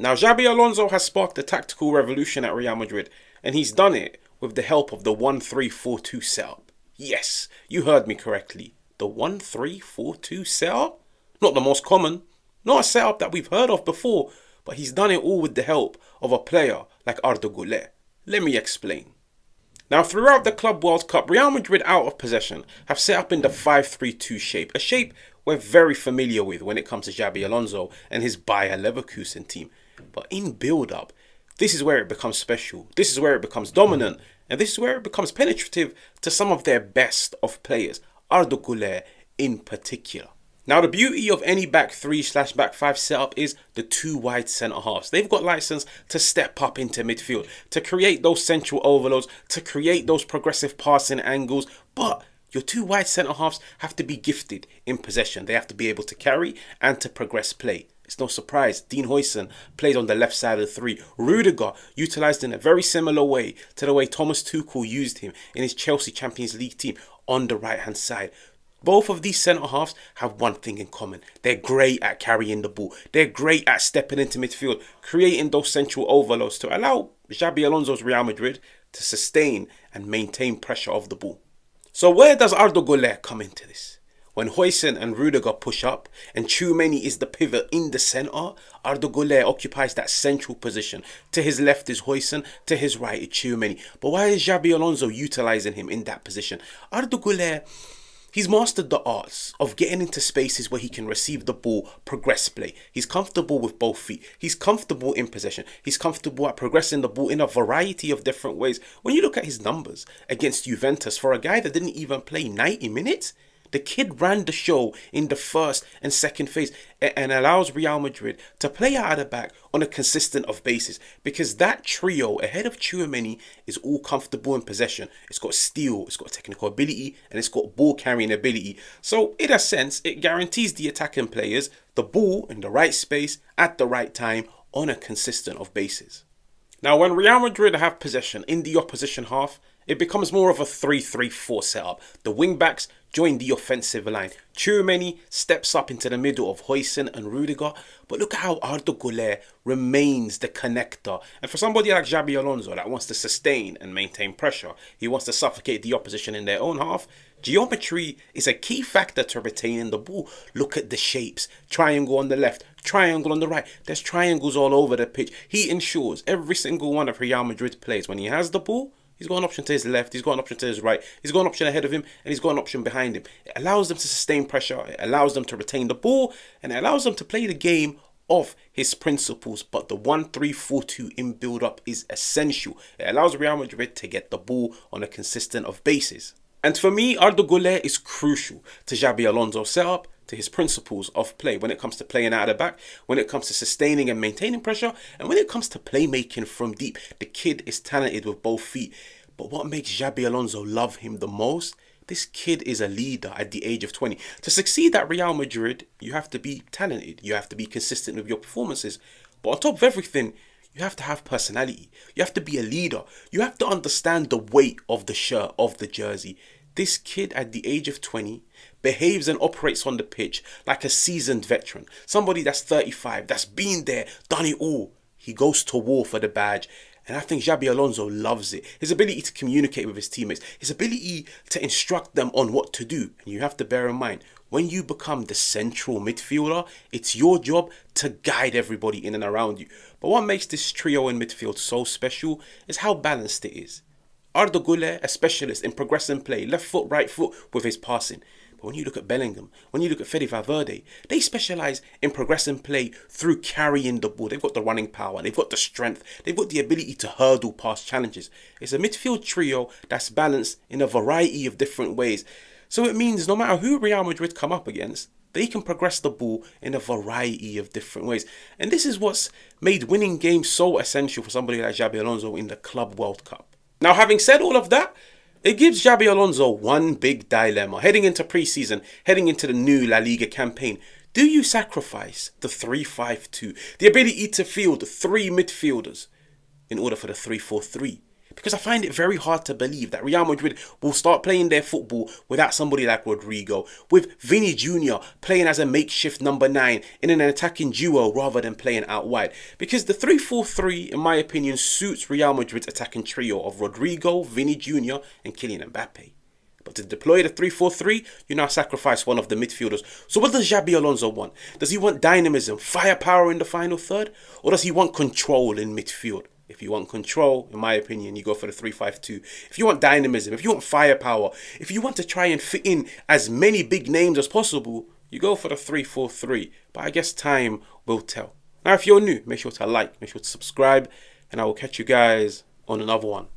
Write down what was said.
Now, Xabi Alonso has sparked a tactical revolution at Real Madrid, and he's done it with the help of the 1-3-4-2 setup. Yes, you heard me correctly. The 1-3-4-2 setup? Not the most common, not a setup that we've heard of before, but he's done it all with the help of a player like Arda Guler. Let me explain. Now, throughout the Club World Cup, Real Madrid out of possession have set up in the 5-3-2 shape, a shape we're very familiar with when it comes to Xabi Alonso and his Bayer Leverkusen team. But in build-up, this is where it becomes special, this is where it becomes dominant, and this is where it becomes penetrative to some of their best of players, Arda Guler in particular. Now, the beauty of any back 3/back 5 setup is the two wide centre halves. They've got license to step up into midfield, to create those central overloads, to create those progressive passing angles. But your two wide centre halves have to be gifted in possession. They have to be able to carry and to progress play. It's no surprise Dean Huijsen plays on the left side of the three. Rudiger utilised in a very similar way to the way Thomas Tuchel used him in his Chelsea Champions League team on the right hand side. Both of these centre halves have one thing in common. They're great at carrying the ball. They're great at stepping into midfield, creating those central overloads to allow Xabi Alonso's Real Madrid to sustain and maintain pressure of the ball. So where does Arda Guler come into this? When Huijsen and Rudiger push up and Tchouameni is the pivot in the centre, Arda Guler occupies that central position. To his left is Huijsen, to his right is Tchouameni. But why is Xabi Alonso utilising him in that position? Arda Guler, he's mastered the arts of getting into spaces where he can receive the ball, progress play. He's comfortable with both feet. He's comfortable in possession. He's comfortable at progressing the ball in a variety of different ways. When you look at his numbers against Juventus, for a guy that didn't even play 90 minutes, the kid ran the show in the first and second phase and allows Real Madrid to play out of the back on a consistent of basis, because that trio ahead of Tchouameni is all comfortable in possession. It's got steal, it's got technical ability, and it's got ball carrying ability. So in a sense, it guarantees the attacking players the ball in the right space at the right time on a consistent of basis. Now, when Real Madrid have possession in the opposition half, it becomes more of a 3-3-4 setup. The wing-backs join the offensive line. Tchouameni steps up into the middle of Huijsen and Rudiger. But look at how Arda Guler remains the connector. And for somebody like Xabi Alonso that wants to sustain and maintain pressure, he wants to suffocate the opposition in their own half, geometry is a key factor to retaining the ball. Look at the shapes. Triangle on the left, triangle on the right. There's triangles all over the pitch. He ensures every single one of Real Madrid's plays, when he has the ball, he's got an option to his left, he's got an option to his right, he's got an option ahead of him, and he's got an option behind him. It allows them to sustain pressure, it allows them to retain the ball, and it allows them to play the game of his principles. But the 1-3-4-2 in build-up is essential. It allows Real Madrid to get the ball on a consistent of basis. And for me, Arda Guler is crucial to Xabi Alonso's setup, to his principles of play when it comes to playing out of the back, when it comes to sustaining and maintaining pressure, and when it comes to playmaking from deep. The kid is talented with both feet. But what makes Xabi Alonso love him the most? This kid is a leader at the age of 20. To succeed at Real Madrid, you have to be talented. You have to be consistent with your performances. But on top of everything, you have to have personality. You have to be a leader. You have to understand the weight of the shirt, of the jersey. This kid at the age of 20 behaves and operates on the pitch like a seasoned veteran. Somebody that's 35, that's been there, done it all. He goes to war for the badge. And I think Xabi Alonso loves it. His ability to communicate with his teammates. His ability to instruct them on what to do. And you have to bear in mind, when you become the central midfielder, it's your job to guide everybody in and around you. But what makes this trio in midfield so special is how balanced it is. Arda Guler, a specialist in progressing play, left foot, right foot with his passing. But when you look at Bellingham, when you look at Fede Valverde, they specialise in progressing play through carrying the ball. They've got the running power, they've got the strength, they've got the ability to hurdle past challenges. It's a midfield trio that's balanced in a variety of different ways. So it means no matter who Real Madrid come up against, they can progress the ball in a variety of different ways. And this is what's made winning games so essential for somebody like Xabi Alonso in the Club World Cup. Now, having said all of that, it gives Xabi Alonso one big dilemma. Heading into pre-season, heading into the new La Liga campaign, do you sacrifice the 3-5-2, the ability to field 3 midfielders in order for the 3-4-3? because I find it very hard to believe that Real Madrid will start playing their football without somebody like Rodrigo, with Vinny Jr. playing as a makeshift number 9 in an attacking duo rather than playing out wide. Because the 3-4-3, in my opinion, suits Real Madrid's attacking trio of Rodrigo, Vinny Jr. and Kylian Mbappe. But to deploy the 3-4-3, you now sacrifice one of the midfielders. So what does Xabi Alonso want? Does he want dynamism, firepower in the final third? Or does he want control in midfield? If you want control, in my opinion, you go for the 3-5-2. If you want dynamism, if you want firepower, if you want to try and fit in as many big names as possible, you go for the 3-4-3. But I guess time will tell. Now, if you're new, make sure to like, make sure to subscribe, and I will catch you guys on another one.